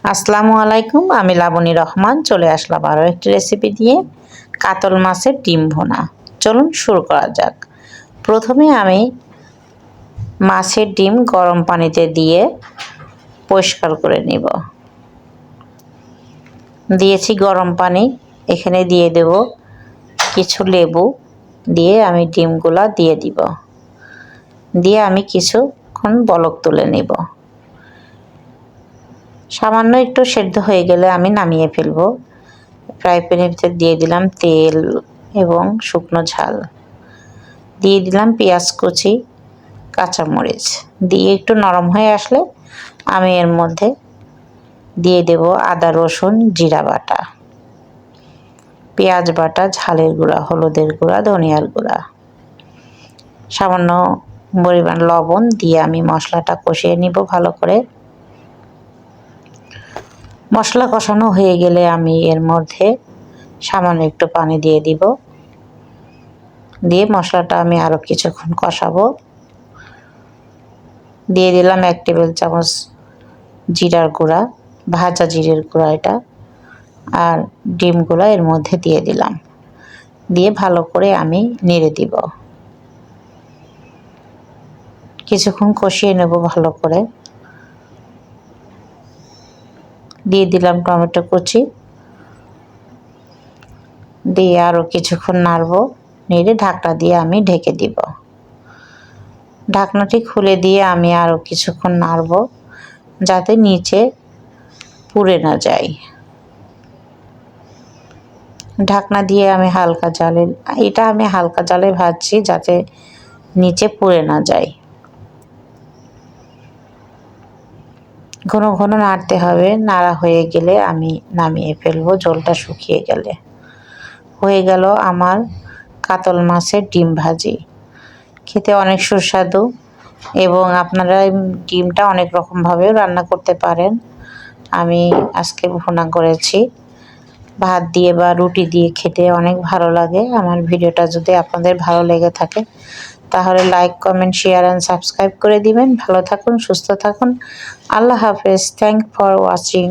আসসালামু আলাইকুম, আমি লাবণী রহমান চলে আসলাম আরও একটি রেসিপি দিয়ে। কাতল মাছের ডিম ভুনা। চলুন শুরু করা যাক। প্রথমে আমি মাছের ডিম গরম পানিতে দিয়ে পরিষ্কার করে নিব। দিয়েছি গরম পানি, এখানে দিয়ে দেব কিছু লেবু, দিয়ে আমি ডিমগুলা দিয়ে দিব। দিয়ে আমি কিছুক্ষণ বলক তুলে নেব। সামান্য একটু সেদ্ধ হয়ে গেলে আমি নামিয়ে ফেলব। ফ্রাই প্যানের ভিতর দিয়ে দিলাম তেল এবং শুকনো ঝাল, দিয়ে দিলাম পেঁয়াজ কুচি, কাঁচামরিচ, দিয়ে একটু নরম হয়ে আসলে আমি এর মধ্যে দিয়ে দেব আদা রসুন জিরা বাটা, পেঁয়াজ বাটা, ঝালের গুঁড়া, হলুদের গুঁড়া, ধনিয়ার গুঁড়া, সামান্য পরিমাণ লবণ দিয়ে আমি মশলাটা কষিয়ে নিব ভালো করে। মশলা কষানো হয়ে গেলে আমি এর মধ্যে সামান্য একটু পানি দিয়ে দিব। দিয়ে মশলাটা আমি আরও কিছুক্ষণ কষাবো। দিয়ে দিলাম 1 টেবিল চামচ জিরার গুঁড়া, ভাজা জিরের গুঁড়া এটা, আর ডিমগুলো এর মধ্যে দিয়ে দিলাম। দিয়ে ভালো করে আমি নেড়ে দিব। কিছুক্ষণ কষিয়ে নেব ভালো করে। দিয়ে দিলাম টমেটো কুচি, দিয়ে আরও কিছুক্ষণ নাড়ব। নেড়ে ঢাকনা দিয়ে আমি ঢেকে দিব। ঢাকনাটি খুলে দিয়ে আমি আরও কিছুক্ষণ নাড়ব যাতে নিচে পুড়ে না যায়। ঢাকনা দিয়ে আমি হালকা জালে ভাজছি যাতে নিচে পুড়ে না যায়। ঘন ঘন নাড়তে হবে, নাড়া হয়ে গেলে আমি নামিয়ে ফেলবো ঝোলটা শুকিয়ে গেলে। হয়ে গেল আমার কাতল মাছের ডিম ভাজি। খেতে অনেক সুস্বাদু এবং আপনারা ডিমটা অনেক রকমভাবেও রান্না করতে পারেন। আমি আজকে ভুনা করেছি। ভাত দিয়ে বা রুটি দিয়ে খেতে অনেক ভালো লাগে। আমার ভিডিওটা যদি আপনাদের ভালো লেগে থাকে তাহলে like, comment, share and subscribe করে দিবেন। ভালো থাকুন, সুস্থ থাকুন। আল্লাহ হাফেজ। Thank for watching.